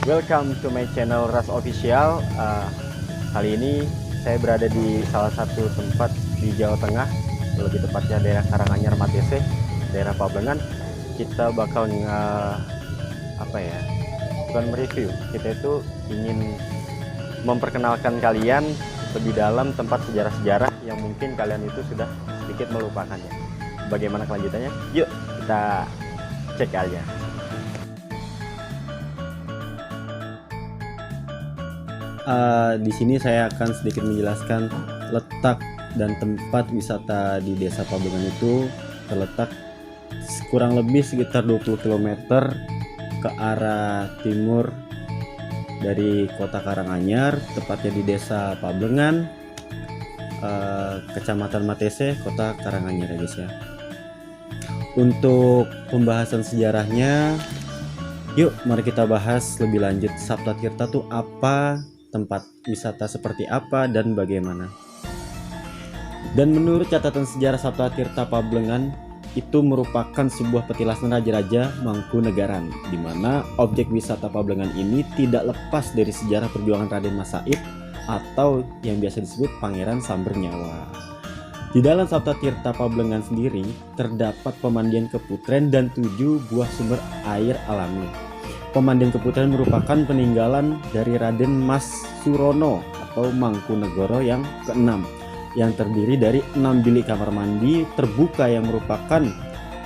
Welcome to my channel Ras Official. Kali ini saya berada di salah satu tempat di Jawa Tengah, lebih tepatnya daerah Karanganyar Matese, daerah Pablengan. Kita bakal bukan mereview, kita itu ingin memperkenalkan kalian lebih dalam tempat sejarah-sejarah yang mungkin kalian itu sudah sedikit melupakannya. Bagaimana kelanjutannya? Yuk kita cek aja. Di sini saya akan sedikit menjelaskan letak dan tempat wisata di Desa Pablengan itu terletak kurang lebih sekitar 20 km ke arah timur dari kota Karanganyar, tepatnya di Desa Pablengan, Kecamatan Matese, kota Karanganyar ya guys ya. Untuk pembahasan sejarahnya, yuk mari kita bahas lebih lanjut. Saptatirta itu apa, tempat wisata seperti apa, dan bagaimana. Dan menurut catatan sejarah Saptatirta Pablengan itu merupakan sebuah petilasan raja-raja Mangkunegaran, di mana objek wisata Pablengan ini tidak lepas dari sejarah perjuangan Raden Mas Said atau yang biasa disebut Pangeran Sambernyawa. Di dalam Saptatirta Pablengan sendiri terdapat pemandian keputren dan 7 buah sumber air alami. Pemandian keputren merupakan peninggalan dari Raden Mas Surono atau Mangkunegoro yang ke-6, yang terdiri dari 6 bilik kamar mandi terbuka yang merupakan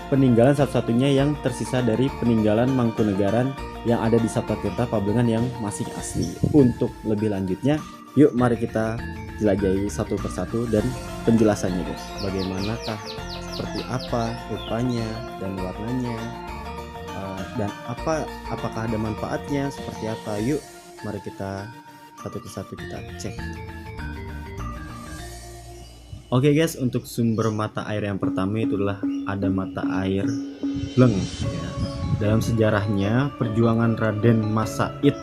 peninggalan satu-satunya yang tersisa dari peninggalan Mangkunegaran yang ada di Saptatirta Pablengan yang masih asli. Untuk lebih lanjutnya, yuk mari kita jelajahi satu persatu dan penjelasannya guys. Bagaimanakah, seperti apa rupanya dan warnanya, dan apakah ada manfaatnya, seperti apa. Yuk mari kita satu persatu kita cek. Oke guys, untuk sumber mata air yang pertama itu adalah ada mata air Bleng ya. Dalam sejarahnya, perjuangan Raden Mas Said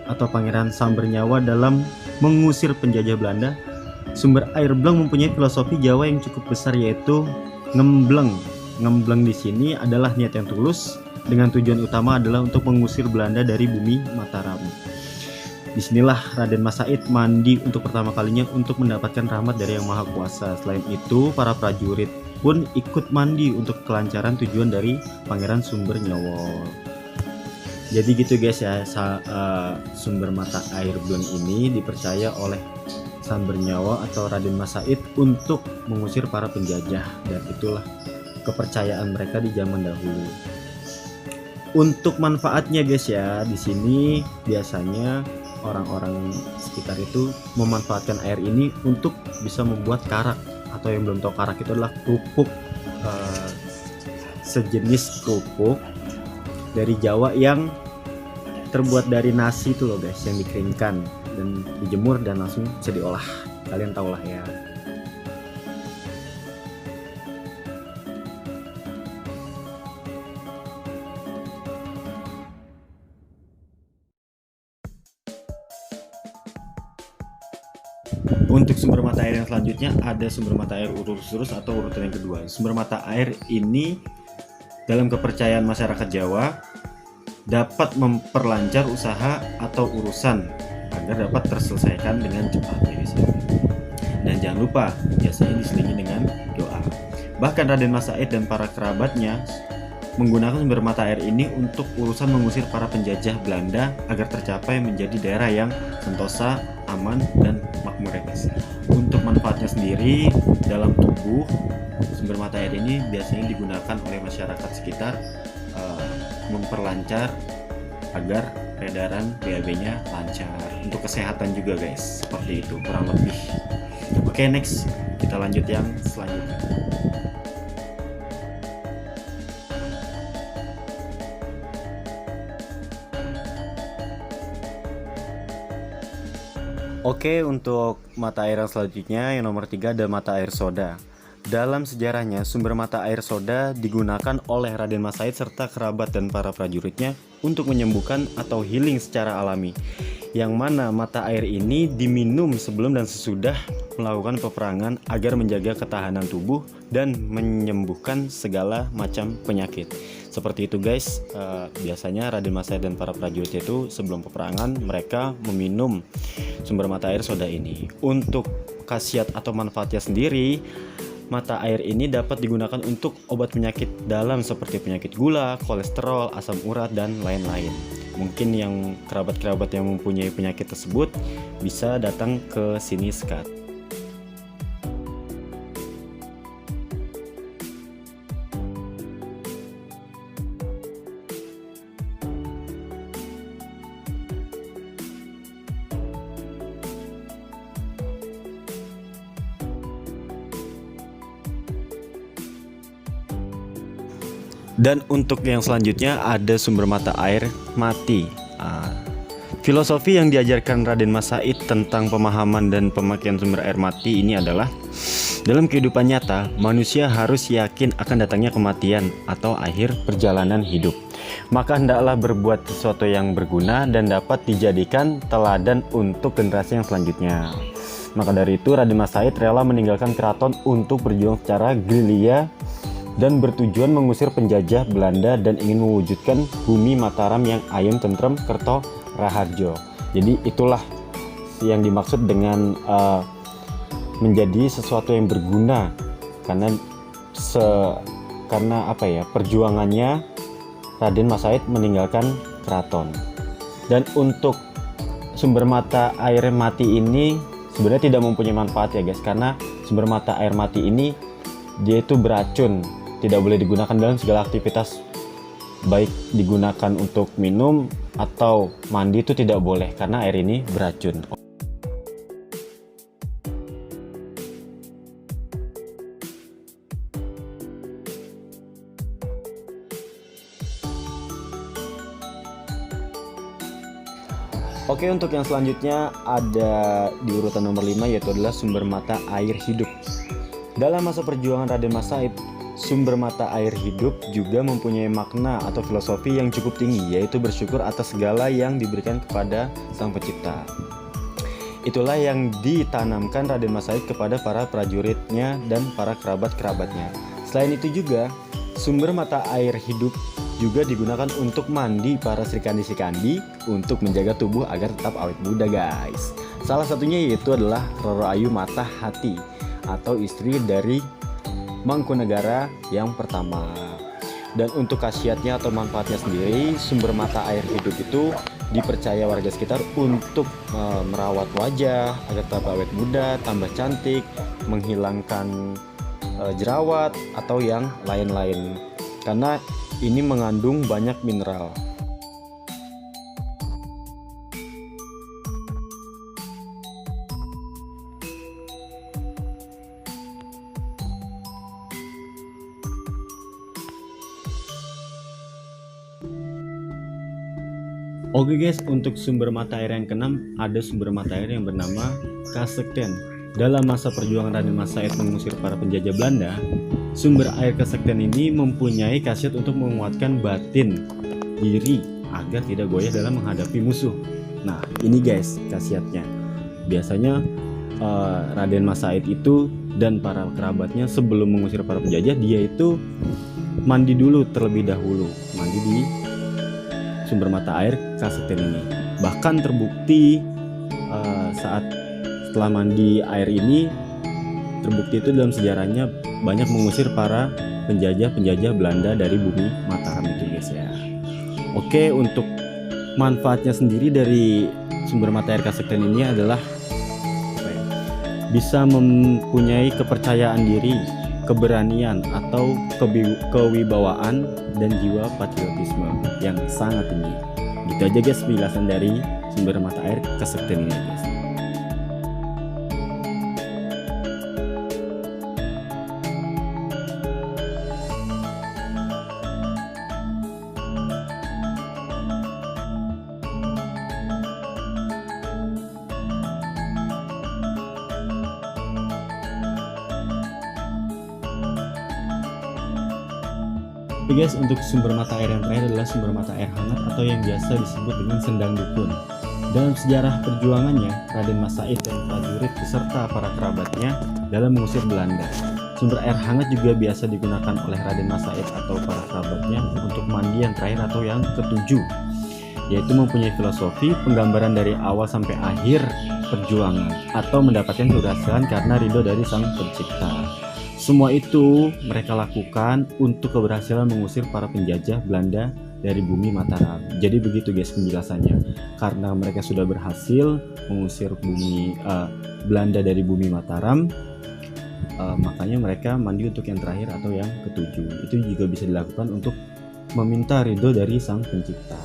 atau Pangeran Sambernyawa dalam mengusir penjajah Belanda, sumber air Bleng mempunyai filosofi Jawa yang cukup besar, yaitu ngembleng. Ngembleng di sini adalah niat yang tulus dengan tujuan utama adalah untuk mengusir Belanda dari bumi Mataram. Disinilah Raden Mas Said mandi untuk pertama kalinya untuk mendapatkan rahmat dari Yang Maha Kuasa. Selain itu, para prajurit pun ikut mandi untuk kelancaran tujuan dari Pangeran Sambernyawa. Jadi gitu guys ya, sumber mata air Bleng ini dipercaya oleh Sambernyawa atau Raden Mas Said untuk mengusir para penjajah, dan itulah kepercayaan mereka di zaman dahulu. Untuk manfaatnya guys ya, di sini biasanya orang-orang sekitar itu memanfaatkan air ini untuk bisa membuat karak, atau yang belum tahu karak itu adalah kerupuk, sejenis kerupuk dari Jawa yang terbuat dari nasi itu loh guys, yang dikeringkan dan dijemur dan langsung bisa diolah. Kalian tahu lah ya. Untuk sumber mata air yang selanjutnya ada sumber mata air urus-urus atau urutan yang kedua. Sumber mata air ini dalam kepercayaan masyarakat Jawa dapat memperlancar usaha atau urusan agar dapat terselesaikan dengan cepat ya guys. Dan jangan lupa biasanya diselingi dengan doa. Bahkan Raden Mas Said dan para kerabatnya menggunakan sumber mata air ini untuk urusan mengusir para penjajah Belanda agar tercapai menjadi daerah yang sentosa, aman, dan makmur ya guys. Untuk manfaatnya sendiri dalam tubuh, sumber mata air ini biasanya digunakan oleh masyarakat sekitar memperlancar agar peredaran BAB-nya lancar. Untuk kesehatan juga guys, seperti itu kurang lebih. Oke, next kita lanjut yang selanjutnya. Oke, untuk mata air yang selanjutnya yang nomor 3 ada mata air soda. Dalam sejarahnya, sumber mata air soda digunakan oleh Raden Mas Said serta kerabat dan para prajuritnya untuk menyembuhkan atau healing secara alami. Yang mana mata air ini diminum sebelum dan sesudah melakukan peperangan agar menjaga ketahanan tubuh dan menyembuhkan segala macam penyakit. Seperti itu guys, biasanya Raden Mas Said dan para prajurit itu sebelum peperangan mereka meminum sumber mata air soda ini. Untuk khasiat atau manfaatnya sendiri, mata air ini dapat digunakan untuk obat penyakit dalam seperti penyakit gula, kolesterol, asam urat, dan lain-lain. Mungkin yang kerabat-kerabat yang mempunyai penyakit tersebut bisa datang ke sini Skat. Dan untuk yang selanjutnya ada sumber mata air mati. Filosofi yang diajarkan Raden Mas Said tentang pemahaman dan pemakaian sumber air mati ini adalah dalam kehidupan nyata, manusia harus yakin akan datangnya kematian atau akhir perjalanan hidup. Maka hendaklah berbuat sesuatu yang berguna dan dapat dijadikan teladan untuk generasi yang selanjutnya. Maka dari itu Raden Mas Said rela meninggalkan keraton untuk berjuang secara gerilya dan bertujuan mengusir penjajah Belanda dan ingin mewujudkan bumi Mataram yang ayem, tentrem, kerto, raharjo. Jadi itulah yang dimaksud dengan menjadi sesuatu yang berguna, karena perjuangannya Raden Mas Said meninggalkan keraton. Dan untuk sumber mata air mati ini sebenarnya tidak mempunyai manfaat ya guys, karena sumber mata air mati ini dia itu beracun. Tidak boleh digunakan dalam segala aktivitas, baik digunakan untuk minum atau mandi itu tidak boleh karena air ini beracun. Oke, untuk yang selanjutnya ada di urutan nomor 5, yaitu adalah sumber mata air hidup. Dalam masa perjuangan Raden Mas Said, sumber mata air hidup juga mempunyai makna atau filosofi yang cukup tinggi, yaitu bersyukur atas segala yang diberikan kepada Sang Pencipta. Itulah yang ditanamkan Raden Mas Said kepada para prajuritnya dan para kerabat-kerabatnya. Selain itu juga, sumber mata air hidup juga digunakan untuk mandi para Srikandi untuk menjaga tubuh agar tetap awet muda guys. Salah satunya yaitu adalah Roro Ayu Mata Hati atau istri dari Mangkunegara yang pertama. Dan untuk khasiatnya atau manfaatnya sendiri, sumber mata air hidup itu dipercaya warga sekitar untuk merawat wajah agar tetap awet muda, tambah cantik, menghilangkan jerawat atau yang lain-lain, karena ini mengandung banyak mineral. Oke guys, untuk sumber mata air yang keenam ada sumber mata air yang bernama Kasekten. Dalam masa perjuangan Raden Mas Said mengusir para penjajah Belanda, sumber air Kasekten ini mempunyai khasiat untuk menguatkan batin diri agar tidak goyah dalam menghadapi musuh. Nah, ini guys khasiatnya. Biasanya Raden Mas Said itu dan para kerabatnya sebelum mengusir para penjajah, dia itu mandi dulu terlebih dahulu, mandi di sumber mata air Kasekten ini. Bahkan terbukti saat setelah mandi air ini, terbukti itu dalam sejarahnya banyak mengusir para penjajah Belanda dari bumi Mataram itu guys ya. Oke, untuk manfaatnya sendiri dari sumber mata air Kasekten ini adalah bisa mempunyai kepercayaan diri, keberanian atau kewibawaan dan jiwa patriotisme yang sangat tinggi. Gitu aja guys penjelasan dari sumber mata air Kasekten ini guys. Oke guys, untuk sumber mata air yang terakhir adalah sumber mata air hangat atau yang biasa disebut dengan Sendang Dukun. Dalam sejarah perjuangannya, Raden Mas Said dan prajurit beserta para kerabatnya dalam mengusir Belanda. Sumber air hangat juga biasa digunakan oleh Raden Mas Said atau para kerabatnya untuk mandi yang terakhir atau yang ketujuh, yaitu mempunyai filosofi penggambaran dari awal sampai akhir perjuangan atau mendapatkan keberhasilan karena ridho dari Sang Pencipta. Semua itu mereka lakukan untuk keberhasilan mengusir para penjajah Belanda dari bumi Mataram. Jadi begitu guys penjelasannya. Karena mereka sudah berhasil mengusir Belanda dari bumi Mataram, makanya mereka mandi untuk yang terakhir atau yang ketujuh. Itu juga bisa dilakukan untuk meminta ridho dari Sang Pencipta.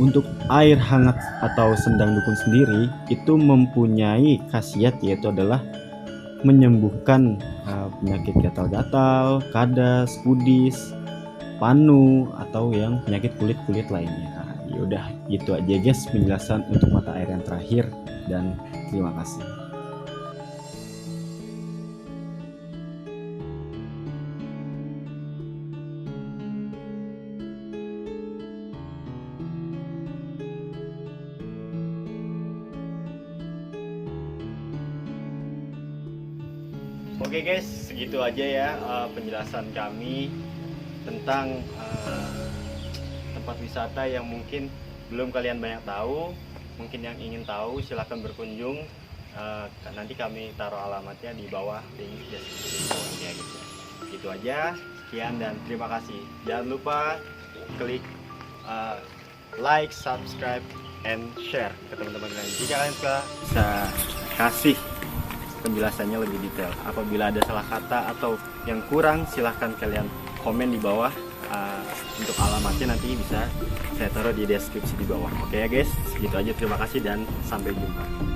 Untuk air hangat atau Sendang Dukun sendiri itu mempunyai khasiat, yaitu adalah menyembuhkan penyakit gatal-gatal, kadas, kudis, panu, atau yang penyakit kulit-kulit lainnya. Yaudah gitu aja guys penjelasan untuk mata air yang terakhir, dan terima kasih. Oke guys, segitu aja ya penjelasan kami tentang tempat wisata yang mungkin belum kalian banyak tahu. Mungkin yang ingin tahu silahkan berkunjung. Nanti kami taruh alamatnya di bawah link deskripsi ya gitu. Gitu aja, sekian dan terima kasih. Jangan lupa klik like, subscribe, and share ke teman-teman kalian. Jika kalian suka, bisa kasih penjelasannya lebih detail. Apabila ada salah kata atau yang kurang, silahkan kalian komen di bawah. Untuk alamatnya nanti bisa saya taruh di deskripsi di bawah. Oke ya guys, segitu aja, terima kasih dan sampai jumpa.